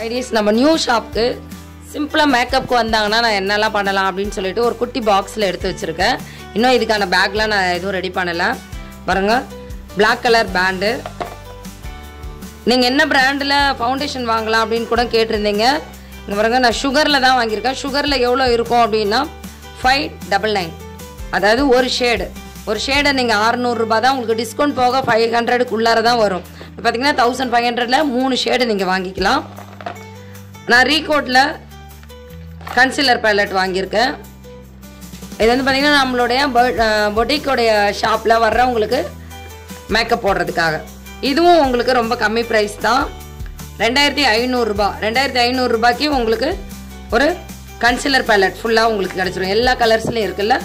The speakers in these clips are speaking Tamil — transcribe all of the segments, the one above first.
ஐடிஸ் நம்ம நியூ ஷாப்க்கு சிம்பிளாக மேக்கப்புக்கு வந்தாங்கன்னா நான் என்னெல்லாம் பண்ணலாம் அப்படின்னு சொல்லிட்டு ஒரு குட்டி பாக்ஸில் எடுத்து வச்சுருக்கேன். இன்னும் இதுக்கான பேக்லாம் நான் எதுவும் ரெடி பண்ணலை. பாருங்கள், பிளாக் கலர் பேண்டு. நீங்கள் என்ன பிராண்டில் ஃபவுண்டேஷன் வாங்கலாம் அப்படின்னு கூட கேட்டிருந்தீங்க. இங்கே பாருங்கள், நான் சுகரில் தான் வாங்கியிருக்கேன். சுகரில் எவ்வளோ இருக்கும் அப்படின்னா 599. அதாவது ஒரு ஷேடை நீங்கள் 600 ரூபா தான். உங்களுக்கு டிஸ்கவுண்ட் போக 500க்குள்ளார தான் வரும். பார்த்தீங்கன்னா 1500ல் 3 ஷேடு நீங்கள் வாங்கிக்கலாம். நான் ரீகோட்டில் கன்சீலர் பேலட் வாங்கியிருக்கேன். இது வந்து பார்த்திங்கன்னா நம்மளுடைய பொட்டிக்கோடைய ஷாப்பில் வர்றவங்களுக்கு மேக்கப் போடுறதுக்காக. இதுவும் உங்களுக்கு ரொம்ப கம்மி ப்ரைஸ் தான், 2500 ரூபா. 2500 ரூபாய்க்கு உங்களுக்கு ஒரு கன்சீலர் பேலட் ஃபுல்லாக உங்களுக்கு கிடச்சிடும். எல்லா கலர்ஸ்லையும் இருக்குல்ல.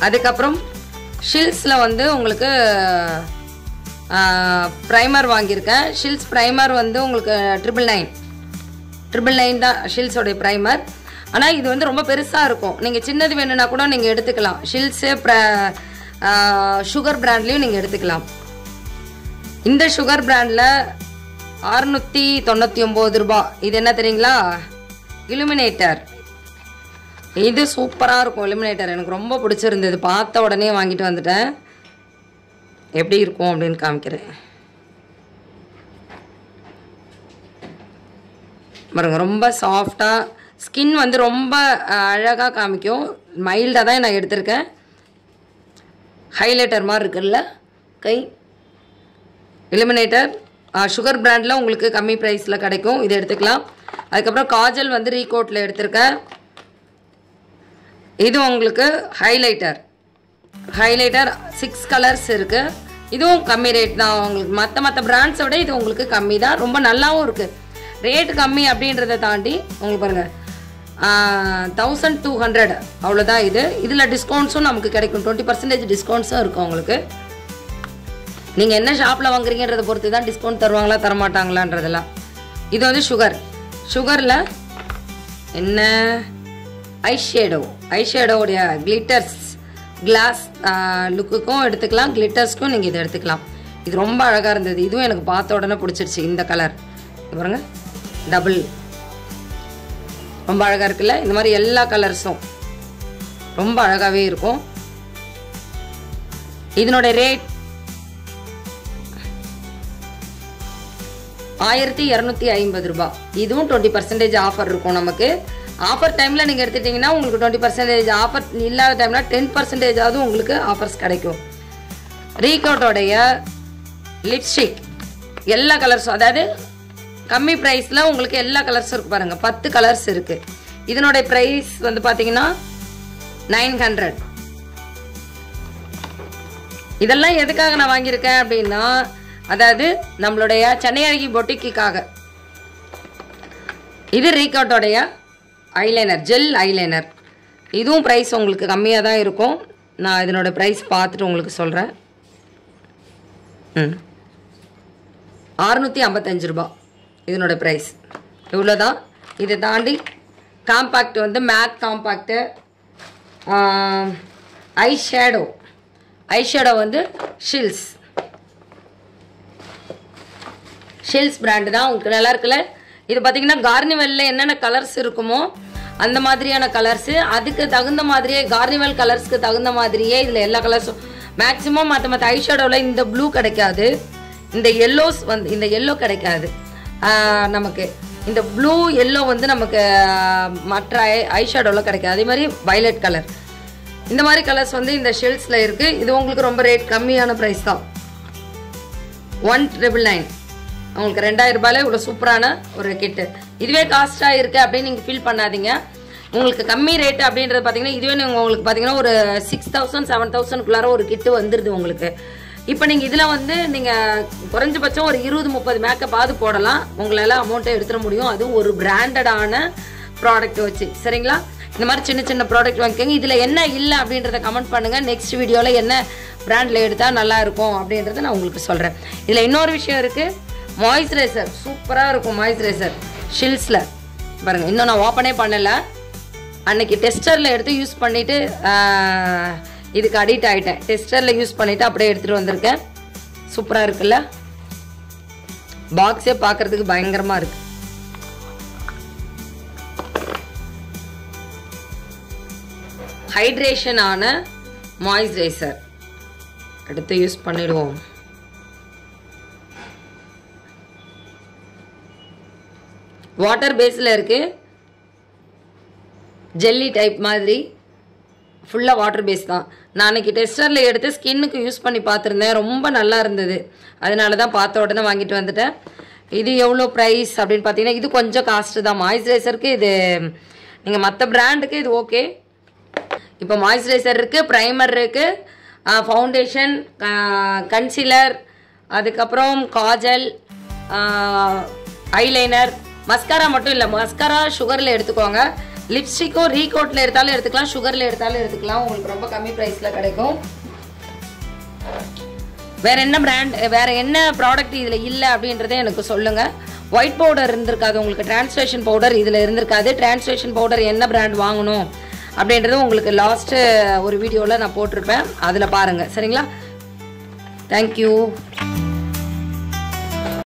அதுக்கப்புறம் ஷில்ஸில் வந்து உங்களுக்கு ப்ரைமர் வாங்கியிருக்கேன். ஷில்ஸ் ப்ரைமர் வந்து உங்களுக்கு 999 தான் ஷில்ஸோடைய ப்ரைமர். ஆனால் இது வந்து ரொம்ப பெருசாக இருக்கும். நீங்கள் சின்னது வேணும்னா கூட நீங்கள் எடுத்துக்கலாம். ஷில்ஸு சுகர் பிராண்ட்லேயும் நீங்கள் எடுத்துக்கலாம். இந்த சுகர் பிராண்டில் 699 ரூபா. இது என்ன தெரியுங்களா? இலுமினேட்டர். இது சூப்பராக இருக்கும். இலுமினேட்டர் எனக்கு ரொம்ப பிடிச்சிருந்தது. பார்த்த உடனே வாங்கிட்டு வந்துட்டேன். எப்படி இருக்கும் அப்படின்னு காமிக்கிறேன் பாருங்க. ரொம்ப சாஃப்டாக, ஸ்கின் வந்து ரொம்ப அழகாக காமிக்கும். மைல்டாக தான் நான் எடுத்திருக்கேன். ஹைலைட்டர் மாதிரி இருக்குல்ல கை. இலுமினேட்டர் சுகர் பிராண்டில் உங்களுக்கு கம்மி ப்ரைஸில் கிடைக்கும். இது எடுத்துக்கலாம். அதுக்கப்புறம் காஜல் வந்து ரீகோட்டில் எடுத்திருக்கேன். இது உங்களுக்கு ஹைலைட்டர் 6 கலர்ஸ் இருக்குது. இதுவும் கம்மி ரேட் தான். உங்களுக்கு மற்ற பிராண்ட்ஸை விட இது உங்களுக்கு கம்மி தான். ரொம்ப நல்லாவும் இருக்குது. ரேட் கம்மி அப்படின்றத தாண்டி உங்களுக்கு பாருங்கள் 1200 அவ்வளோதான். இதில் டிஸ்கவுண்ட்ஸும் நமக்கு கிடைக்கும். 20% டிஸ்கவுண்ட்ஸும் இருக்கும் உங்களுக்கு. நீங்கள் என்ன ஷாப்பில் வாங்குறீங்கன்றதை பொறுத்து தான் டிஸ்கவுண்ட் தருவாங்களா தரமாட்டாங்களான்றதெல்லாம். இது வந்து சுகரில் என்ன ஐஷேடோடைய கிளிட்டர்ஸ் கிளாஸ் லுக்குக்கும் எடுத்துக்கலாம், கிளிட்டர்ஸ்க்கும் நீங்கள் இதை எடுத்துக்கலாம். இது ரொம்ப அழகாக இருந்தது. இதுவும் எனக்கு பார்த்த உடனே பிடிச்சிருச்சு. இந்த கலர் பாருங்க, டபுள் ரொம்ப அழகாக இருக்குல்ல. இந்த மாதிரி எல்லா கலர்ஸும் ரொம்ப அழகாகவே இருக்கும். இதனுடைய ரேட் 1250 ரூபா. இதுவும் 20% ஆஃபர் இருக்கும் நமக்கு. ஆஃபர் டைமில் நீங்கள் எடுத்துட்டிங்கன்னா உங்களுக்கு 20% ஆஃபர் இல்லாத டைமில் 10% உங்களுக்கு ஆஃபர்ஸ் கிடைக்கும். ரீகோட்டோடைய லிப்ஸ்டிக் எல்லா கலர்ஸும், அதாவது கம்மி ப்ரைஸில் உங்களுக்கு எல்லா கலர்ஸும் இருக்குது பாருங்கள். 10 கலர்ஸ் இருக்குது. இதனுடைய ப்ரைஸ் வந்து பார்த்தீங்கன்னா 900. இதெல்லாம் எதுக்காக நான் வாங்கியிருக்கேன் அப்படின்னா, அதாவது நம்மளுடைய சென்னை அழகி பொட்டிக்காக. இது ரீகோட்டோடைய ஐலைனர், ஜெல் ஐலைனர். இதுவும் ப்ரைஸ் உங்களுக்கு கம்மியாக தான் இருக்கும். நான் இதனோட ப்ரைஸ் பார்த்துட்டு உங்களுக்கு சொல்கிறேன். 655 ரூபா இதனோட ப்ரைஸ். இவ்வளோ தான். இதை தாண்டி காம்பேக்ட் வந்து மேக் காம்பேக்டு. ஐஷேடோ வந்து ஷில்ஸ் பிராண்டு தான். உங்களுக்கு நல்லா இருக்குல்ல. இது பார்த்தீங்கன்னா கார்னிவலில் என்னென்ன கலர்ஸ் இருக்குமோ அந்த மாதிரியான கலர்ஸு. அதுக்கு தகுந்த மாதிரியே கார்னிவல் கலர்ஸ்க்கு தகுந்த மாதிரியே இதில் எல்லா கலர்ஸும் மேக்ஸிமம் மற்ற ஐஷேடோவில் இந்த ப்ளூ கிடைக்காது, இந்த எல்லோஸ் வந்து இந்த எல்லோ கிடைக்காது நமக்கு. இந்த ப்ளூ எல்லோ வந்து நமக்கு மற்ற ஐஷேடோவில் கிடைக்காது. அதே மாதிரி வயலட் கலர், இந்த மாதிரி கலர்ஸ் வந்து இந்த ஷெல்ஸில் இருக்குது. இது உங்களுக்கு ரொம்ப ரேட் கம்மியான ப்ரைஸ் தான். 1999. உங்களுக்கு 2000 ரூபாயில் இவ்வளோ சூப்பரான ஒரு கிட்டு. இதுவே காஸ்ட்டாக இருக்குது அப்படின்னு நீங்கள் ஃபீல் பண்ணாதீங்க. உங்களுக்கு கம்மி ரேட்டு அப்படின்றது பார்த்தீங்கன்னா இதுவே நீங்கள் உங்களுக்கு பார்த்தீங்கன்னா ஒரு 6000 7000க்குள்ளார ஒரு கிட்டு வந்துடுது உங்களுக்கு. இப்போ நீங்கள் இதில் வந்து நீங்கள் குறைஞ்சபட்சம் ஒரு 20-30 மேக்கப்பாவது போடலாம். உங்களால் அமௌண்ட்டை எடுத்துட முடியும். அதுவும் ஒரு பிராண்டடான ப்ராடக்ட் வச்சு. சரிங்களா? இந்த மாதிரி சின்ன சின்ன ப்ராடக்ட் வாங்கிக்கோங்க. இதில் என்ன இல்லை அப்படின்றத கமெண்ட் பண்ணுங்கள். நெக்ஸ்ட் வீடியோவில் என்ன பிராண்டில் எடுத்தால் நல்லா இருக்கும் அப்படின்றத நான் உங்களுக்கு சொல்கிறேன். இதில் இன்னொரு விஷயம் இருக்குது. மாய்ஸ்சரைசர் சூப்பராக இருக்கும். மாய்ஸ்சரைசர் ஷில்ஸில் பாருங்கள். இன்னும் நான் ஓப்பனே பண்ணலை. அன்றைக்கி டெஸ்டரில் எடுத்து யூஸ் பண்ணிவிட்டு இதுக்கு அடிக்ட் ஆகிட்டேன். டெஸ்டரில் யூஸ் பண்ணிவிட்டு அப்படியே எடுத்துகிட்டு வந்திருக்கேன். சூப்பராக இருக்குல்ல. பாக்ஸே பார்க்குறதுக்கு பயங்கரமாக இருக்குது. ஹைட்ரேஷன் ஆன மாய்ஸ்சரைசர் எடுத்து யூஸ் பண்ணிடுவோம். வாட்டர் பேஸில் இருக்குது, ஜெல்லி டைப் மாதிரி, ஃபுல்லாக வாட்டர் பேஸ் தான். நான் அன்றைக்கி டெஸ்டரில் எடுத்து ஸ்கின்னுக்கு யூஸ் பண்ணி பார்த்துருந்தேன், ரொம்ப நல்லா இருந்தது. அதனால தான் பார்த்த உடனே வாங்கிட்டு வந்துட்டேன். இது எவ்வளோ ப்ரைஸ் அப்படின்னு பார்த்தீங்கன்னா இது கொஞ்சம் காஸ்ட்டு தான். மாய்ஸ்சரைசருக்கு இது நீங்கள் மற்ற பிராண்டுக்கு இது ஓகே. இப்போ மாய்ஸ்சரைசர் இருக்குது, ப்ரைமர் இருக்குது, ஃபவுண்டேஷன், கன்சீலர், அதுக்கப்புறம் காஜல், ஐலைனர், மஸ்காரா மட்டும் இல்லை. மஸ்காரா சுகரில் எடுத்துக்கோங்க. லிப்ஸ்டிக்கும் ரீகோட்டில் எடுத்தாலும் எடுத்துக்கலாம், சுகரில் எடுத்தாலும் எடுத்துக்கலாம். உங்களுக்கு ரொம்ப கம்மி ப்ரைஸில் கிடைக்கும். வேறு என்ன பிராண்ட், வேறு என்ன ப்ராடக்ட் இதில் இல்லை அப்படின்றதே எனக்கு சொல்லுங்கள். ஒயிட் பவுடர் இருந்திருக்காது உங்களுக்கு, டிரான்ஸ்லேஷன் பவுடர் இதில் இருந்திருக்காது. டிரான்ஸ்லேஷன் பவுடர் என்ன பிராண்ட் வாங்கணும் அப்படின்றது உங்களுக்கு லாஸ்ட்டு ஒரு வீடியோவில் நான் போட்டிருப்பேன், அதில் பாருங்கள். சரிங்களா? தேங்க்யூ.